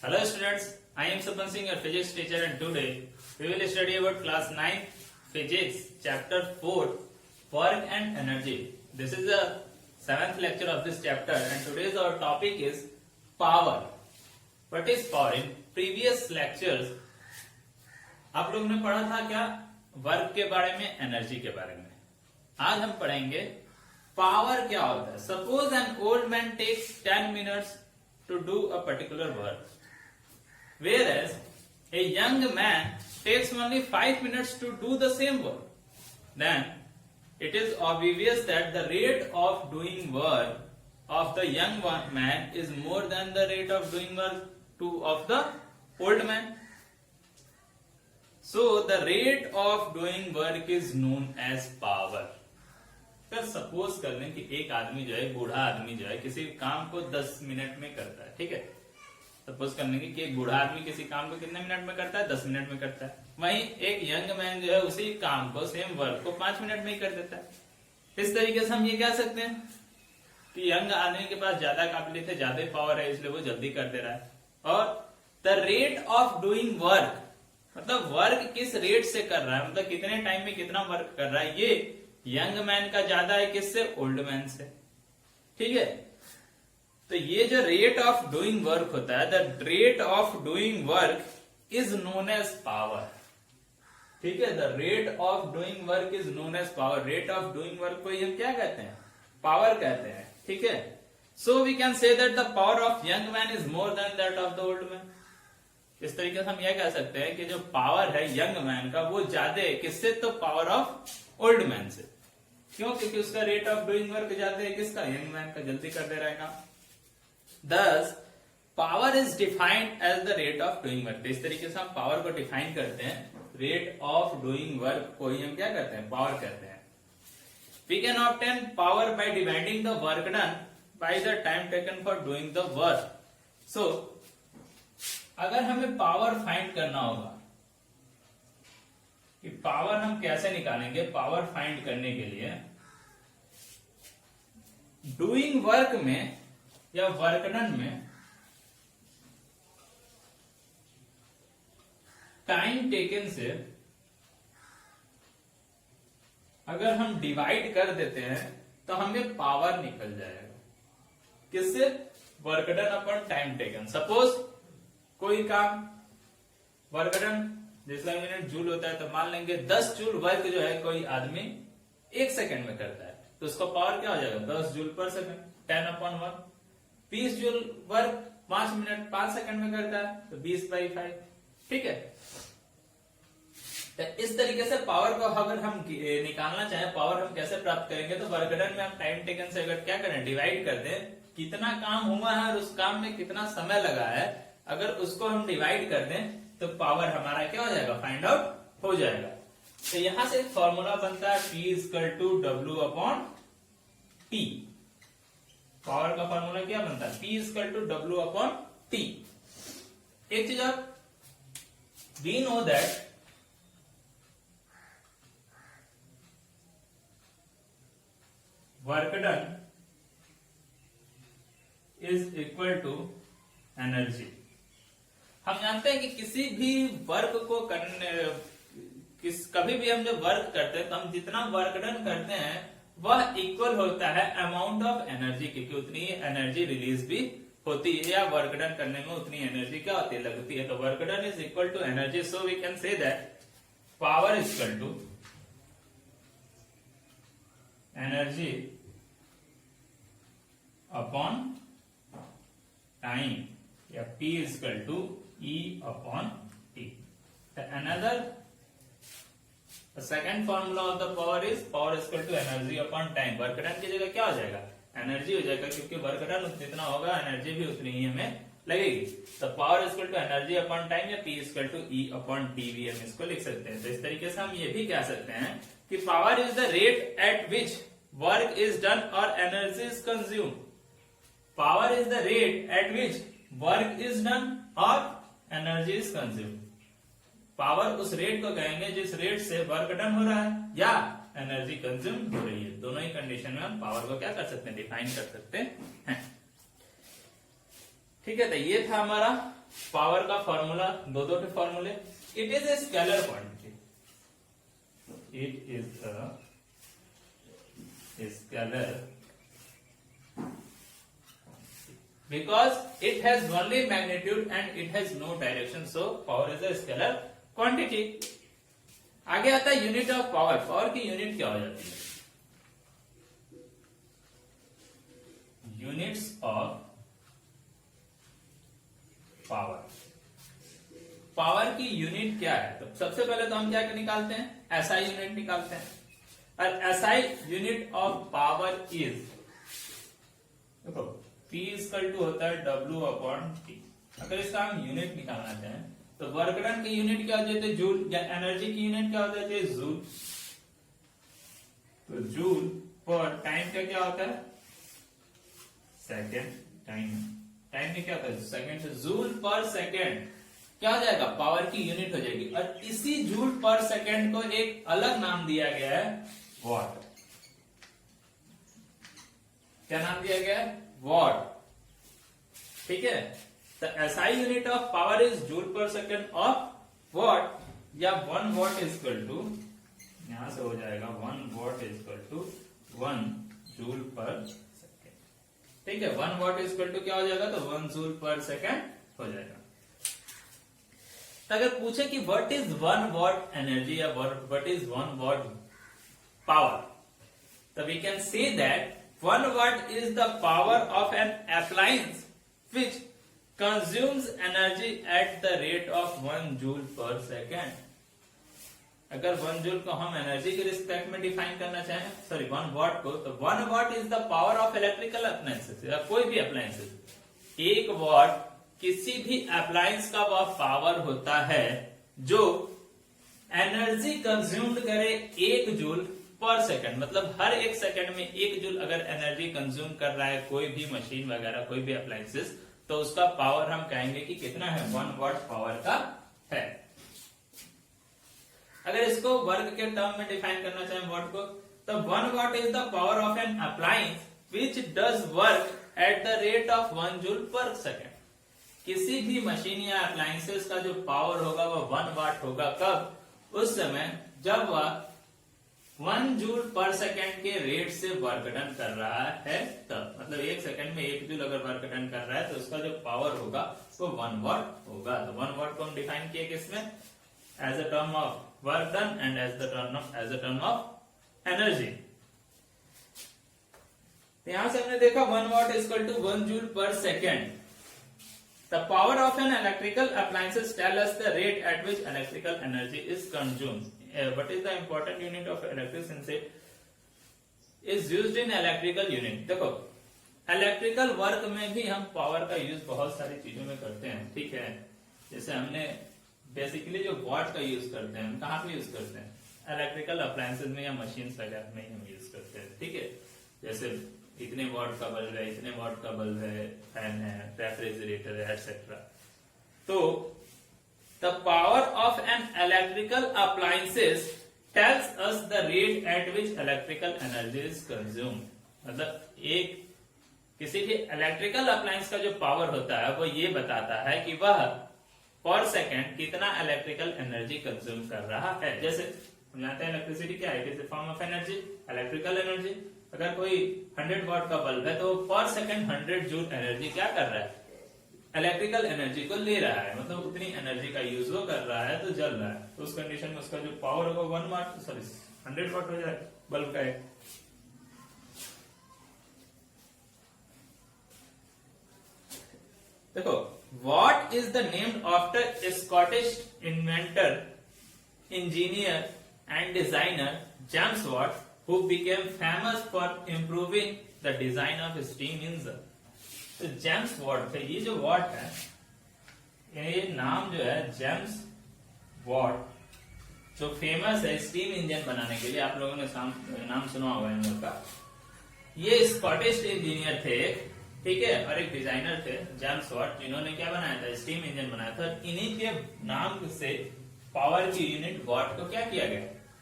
Hello students, I am Supan Singh, your physics teacher, and today we will study about class 9 physics chapter 4 work and energy. This is the 7th lecture of this chapter and today's our topic is power. What is power? In previous lectures आप लोगों ने पढ़ा था क्या work के बारे में, energy के बारे में. आज हम पढ़ेंगे पावर क्या होता है. Suppose an old man takes 10 minutes to do a particular work, whereas a young man takes only 5 minutes to do the same work. Then it is obvious that the rate of doing work of the young man is more than the rate of doing work of the old man. So the rate of doing work is known as power. फिर suppose कर लें कि एक आदमी जो है, बूढ़ा आदमी जो है, किसी काम को 10 मिनट में करता है. ठीक है, सपोज कर लेंगे कि एक बूढ़ा आदमी किसी काम को कितने मिनट में करता है, 10 मिनट में करता है. वहीं एक यंग मैन जो है उसी काम को, सेम वर्क को 5 मिनट में ही कर देता है. इस तरीके से हम ये कह सकते हैं कि यंग आदमी के पास ज्यादा काबिलियत है, ज्यादा पावर है, इसलिए वो जल्दी कर दे रहा है. और the rate of doing work, मतलब वर्क किस रेट से कर रहा है, मतलब कितने टाइम में कितना वर्क कर रहा है, ये यंग मैन का ज्यादा है किससे, ओल्ड मैन से. ठीक है, तो ये जो रेट ऑफ डूइंग वर्क होता है, the rate of doing work is known as power. ठीक है, the rate of doing work is known as power. Rate of doing work को हम क्या कहते हैं, पावर कहते हैं. ठीक है, so we can say that the power of young man is more than that of the old man. इस तरीके से हम यह कह सकते हैं कि जो पावर है यंग मैन का वो ज्यादा है किससे, तो पावर ऑफ ओल्ड मैन से. क्यों? क्योंकि उसका रेट ऑफ डूइंग वर्क ज्यादा है किसका, यंग मैन का, जल्दी कर दे रहा है काम. Thus, power is defined as the rate of doing work. इस तरीके से हम पावर को डिफाइन करते हैं. रेट ऑफ डूइंग वर्क को ही हम क्या कहते हैं, पावर कहते हैं. We can obtain power by dividing the work done by the time taken for doing the work. So अगर हमें पावर फाइंड करना होगा कि पावर हम कैसे निकालेंगे, पावर फाइंड करने के लिए डूइंग वर्क में या वर्क डन में टाइम टेकन से अगर हम डिवाइड कर देते हैं तो हमें पावर निकल जाएगा. किससे, work done upon time taken. Suppose कोई काम वर्क डन जिसका यूनिट जूल होता है, तो मान लेंगे 10 जूल वर्क जो है कोई आदमी 1 सेकंड में करता है, तो उसका पावर क्या हो जाएगा, 10 जूल पर second, 10/1. 20 joule work 5 minute 5 second में करता है, तो 20/5. ठीक है, तो इस तरीके से पावर को अगर हम निकालना चाहें, पावर हम कैसे प्राप्त करेंगे, तो वर्क डन में हम टाइम टेकन से अगर क्या करें, डिवाइड कर दें, कितना काम हुआ है और उस काम में कितना समय लगा है, अगर उसको हम डिवाइड कर दें तो पावर हमारा क्या हो जाएगा, फाइंड आउट हो जाएगा. तो यहां से एक फॉर्मूला बनता है P = W/T. पावर का फॉर्मूला क्या बनता है, P = W/T. एक चीज और, we know that work done is equal to energy. हम जानते हैं कि किसी भी वर्क को करने, कभी भी हम जब वर्क करते हैं तो हम जितना वर्क डन करते हैं वह इक्वल होता है अमाउंट ऑफ एनर्जी की, क्योंकि उतनी एनर्जी रिलीज भी होती है, या वर्क डन करने में उतनी एनर्जी क्या होती है, लगती है. तो work done is equal to energy. So we can say that power is equal to energy upon time, या P = E/T. Another, the second formula of the power is power is equal to energy upon time. Work done की जगह क्या हो जाएगा, energy हो जाएगा, क्योंकि work done जितना होगा एनर्जी भी उतनी ही हमें लगेगी. तो power is equal to energy upon time, या P = E/T भी हम इसको लिख सकते हैं. तो इस तरीके से हम ये भी कह सकते हैं कि power is the rate at which work is done और energy is consume. Power is the rate at which work is done और एनर्जी इज कंज्यूम. पावर उस रेट को कहेंगे जिस रेट से वर्क डन हो रहा है या एनर्जी कंज्यूम हो रही है. दोनों ही कंडीशन में हम पावर को क्या कर सकते हैं, डिफाइन कर सकते हैं. ठीक है, तो ये था हमारा पावर का फॉर्मूला, दो दो के फॉर्मूले। It is a scalar quantity, it is a scalar because it has only magnitude and it has no direction, so power is a scalar quantity. आगे आता है यूनिट ऑफ पावर। पावर की unit क्या हो जाती है? Units of power. पावर की unit क्या है? तो सबसे पहले तो हम क्या निकालते हैं? एसआई यूनिट निकालते हैं। और SI unit of power is, देखो P इक्वल टू होता है W अपॉन T। अगर इसका हम यूनिट निकालना चाहें तो वर्क डन की यूनिट क्या हो जाती है? जूल। या एनर्जी की यूनिट क्या हो जाती है? जूल। तो जूल पर टाइम का क्या होता है? सेकेंड। टाइम में क्या होता है? सेकेंड। से जूल पर सेकेंड क्या हो जाएगा? पावर की यूनिट हो जाएगी। और इसी जूल पर सेकेंड को एक अलग नाम दिया गया है, वॉट। क्या नाम दिया गया है? वॉट। ठीक है। तो SI unit of power is joule per second of what, या 1 वॉट इज इक्वल टू, यहां से हो जाएगा 1 watt is equal to 1 joule per second. ठीक है। 1 वॉट इज इक्वल टू क्या हो जाएगा? तो 1 जूल पर सेकेंड हो जाएगा। अगर पूछे कि व्हाट इज 1 वॉट एनर्जी या व्हाट इज 1 वॉट पावर, तो we can say that 1 watt is the power of an appliance which consumes energy at the rate of 1 joule per second. अगर 1 joule को हम एनर्जी के respect में define करना चाहें, sorry 1 what को, तो 1 watt is the power of electrical appliances या कोई भी अप्लायंसेस। 1 वॉट किसी भी अप्लायंस का वह पावर होता है जो एनर्जी कंज्यूम्ड करे 1 जूल पर सेकंड। मतलब हर 1 सेकंड में 1 जूल अगर एनर्जी कंज्यूम कर रहा है कोई भी मशीन वगैरह, कोई भी अप्लायंसेस, तो उसका पावर हम कहेंगे कि कितना है? 1 वॉट पावर का है। अगर इसको वर्क के टर्म में डिफाइन करना चाहें वॉट को, तो 1 watt is the power of an appliance which does work at the rate of 1 joule per second. किसी भी मशीन या अप्लायंसेस का जो पावर होगा वह 1 वॉट होगा। कब? उस समय जब वह 1 जूल पर सेकेंड के रेट से वर्क डन कर रहा है तब। मतलब 1 सेकेंड में 1 जूल अगर वर्क डन कर रहा है तो उसका जो पावर होगा वो 1 वॉट होगा। तो 1 वॉट को हम डिफाइन किए किसमें? As a term of work done and as a term of energy. यहां से हमने देखा 1 watt is equal to 1 joule per second. The power of an electrical appliances tell us the rate at which electrical energy is consumed. What is the important unit of electric since it is used in electrical unit? देखो electrical work में भी हम power का use बहुत सारी चीजों में करते हैं। ठीक है। जैसे हमने बेसिकली जो वॉट का यूज करते हैं, हम कहाँ पे यूज करते हैं? इलेक्ट्रिकल अप्लायंसेस में या मशीन वगैरह में हम यूज करते हैं। ठीक है। जैसे इतने वॉट का बल्ब है, इतने वॉट का बल्ब है, फैन है, रेफ्रिजरेटर है, एटसेट्रा। तो the power of an electrical appliances tells us the rate at which electrical energy is consumed. मतलब एक किसी भी इलेक्ट्रिकल अप्लायंस का जो पावर होता है वो ये बताता है कि वह पर सेकेंड कितना इलेक्ट्रिकल एनर्जी कंज्यूम कर रहा है। जैसे हम जानते हैं इलेक्ट्रिसिटी क्या है? It is a form of energy, electrical energy. अगर कोई 100 वॉट का बल्ब है तो पर सेकंड 100 जूल एनर्जी क्या कर रहा है? इलेक्ट्रिकल एनर्जी को ले रहा है। मतलब उतनी एनर्जी का यूज वो कर रहा है तो जल रहा है। तो उस कंडीशन में उसका जो पावर होगा 1 वॉट, सॉरी 100 वॉट हो जाए बल्ब का है। देखो what is the name after Scottish inventor, engineer and designer James Watt, who became famous for improving the design of steam engine. तो जेम्स वॉट थे। ये जो वॉट है, ये नाम जो है जेम्स वॉट, जो फेमस है स्टीम इंजन बनाने के लिए। आप लोगों ने नाम सुना होगा इन लोग का। ये स्कॉटिश इंजीनियर थे, ठीक है, और एक डिजाइनर थे जेम्स वॉट, जिन्होंने क्या बनाया था? स्टीम इंजन बनाया था। इन्हीं के नाम से पावर की यूनिट वॉट को क्या किया गया?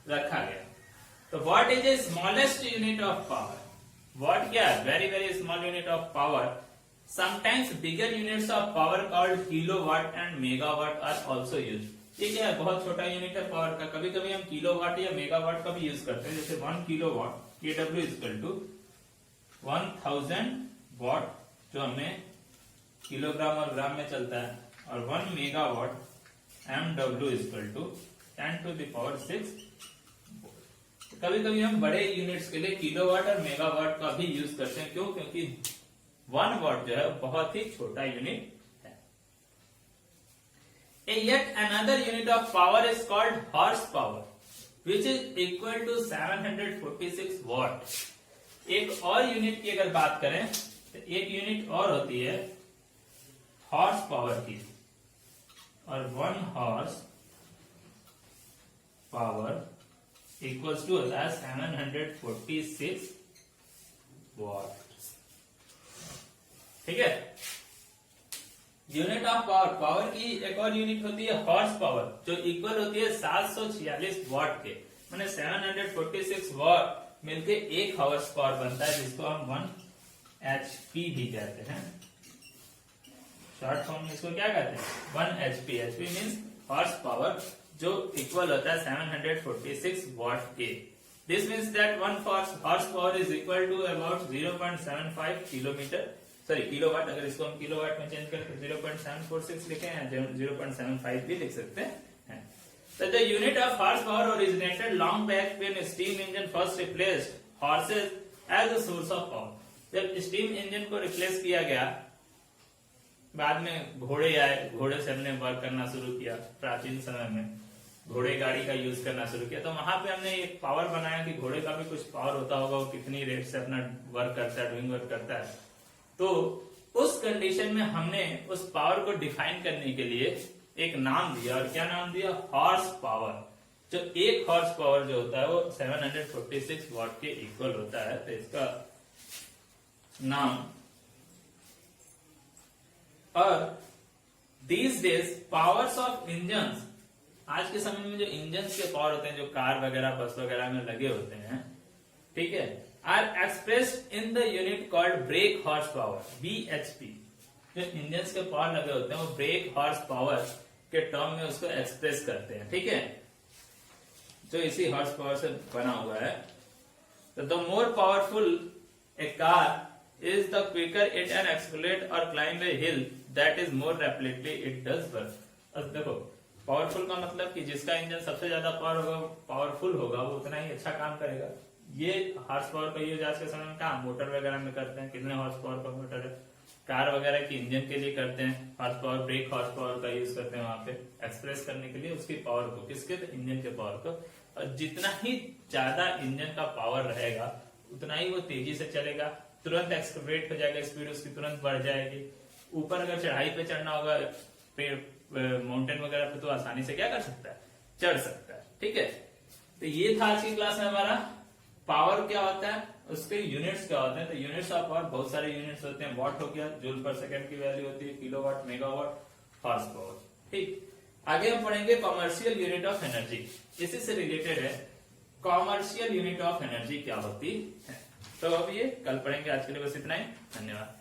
रखा गया। तो watt is a smallest unit of power. Watt क्या है? Very very small unit of power sometimes bigger units of power called kilowatt and megawatt are also use. ये क्या है, बहुत छोटा यूनिट है पावर का। कभी कभी हम किलोवाट या मेगावाट का भी यूज करते हैं, जैसे 1 किलोवाट KW इक्वल टू 1000 वाट, जो हमें किलोग्राम और ग्राम में चलता है, और 1 मेगावाट MW इक्वल टू 10⁶। कभी कभी हम बड़े यूनिट्स के लिए किलोवाट और मेगावाट का भी यूज करते हैं। क्यों? क्योंकि 1 वाट जो है बहुत ही छोटा यूनिट है। Yet another unit of power is called horsepower, which is equal to 746 watt. एक और यूनिट की अगर बात करें तो एक यूनिट और होती है हॉर्स पावर की, और 1 हॉर्स पावर इक्वल्स टू होता है 746 वाट। ठीक है, यूनिट ऑफ पावर, पावर की एक और यूनिट होती है हॉर्स पावर, जो इक्वल होती है 746 वाट के, मैंने 746 वाट मिलके 1 हॉर्स पावर बनता है, जिसको हम 1 HP भी कहते हैं। शॉर्ट फॉर्म में इसको क्या कहते हैं? 1 HP। HP means horse power, जो इक्वल होता है 746 वाट के। This means that 1 horse power is equal to about 0.75 kilometre, sorry kilowatt. अगर इसको हम किलोवाट में चेंज करके 0.746 लिखे हैं, 0.75 भी लिख सकते हैं। So the unit of horsepower originated long back when steam engine first replaced horses as a source of power. जब स्टीम इंजन को रिप्लेस किया गया, बाद में घोड़े आए, घोड़े से हमने वर्क करना शुरू किया। प्राचीन समय में घोड़े गाड़ी का यूज करना शुरू किया, तो वहां पे हमने एक पावर बनाया कि घोड़े का भी कुछ पावर होता होगा, वो कितनी रेट से अपना वर्क करता है, डूइंग वर्क करता है। तो उस कंडीशन में हमने उस पावर को डिफाइन करने के लिए एक नाम दिया, और क्या नाम दिया? Horse power. जो 1 हॉर्स पावर जो होता है वो 746 वाट के इक्वल होता है, तो इसका नाम। और these days powers of engines, आज के समय में जो इंजन्स के पावर होते हैं, जो कार वगैरह बस वगैरह में लगे होते हैं, ठीक है, are expressed in the unit called brake horse power, BHP। जो इंजन्स के पावर लगे होते हैं वो ब्रेक हॉर्स पावर के टर्म में उसको एक्सप्रेस करते हैं। ठीक है, जो इसी हॉर्स पावर से बना हुआ है। तो the more powerful a car is the quicker it can accelerate और climb a hill, that is more rapidly it does work. अब देखो, पावरफुल का मतलब कि जिसका इंजन सबसे ज्यादा पावरफुल होगा वो उतना ही अच्छा काम करेगा। ये हॉर्स पावर का यूज आज के समय में कहाँ मोटर वगैरह में करते हैं। कितने हॉर्स पावर का मोटर है, कार वगैरह की इंजन के लिए करते हैं horse power. Break horse power का यूज करते हैं वहां पे एक्सप्रेस करने के लिए उसकी पावर को, किसके? तो इंजन के पावर को। और जितना ही ज्यादा इंजन का पावर रहेगा उतना ही वो तेजी से चलेगा, तुरंत एक्सलरेट हो जाएगा, स्पीड उसकी तुरंत बढ़ जाएगी। ऊपर अगर चढ़ाई पे चढ़ना होगा, माउंटेन वगैरह पे, तो आसानी से क्या कर सकता है? चढ़ सकता है। ठीक है, तो ये था आज की क्लास में हमारा पावर क्या होता है, उसके यूनिट्स क्या होते हैं। तो यूनिट्स ऑफ पावर बहुत सारे यूनिट्स होते हैं। वॉट हो गया, जूल पर सेकंड की वैल्यू होती है, किलोवाट, मेगावाट, हॉर्स पावर। ठीक, आगे हम पढ़ेंगे कॉमर्शियल यूनिट ऑफ एनर्जी। इसी से रिलेटेड है कॉमर्शियल यूनिट ऑफ एनर्जी क्या होती है। तो अब ये कल पढ़ेंगे, आज के लिए बस इतना ही। धन्यवाद।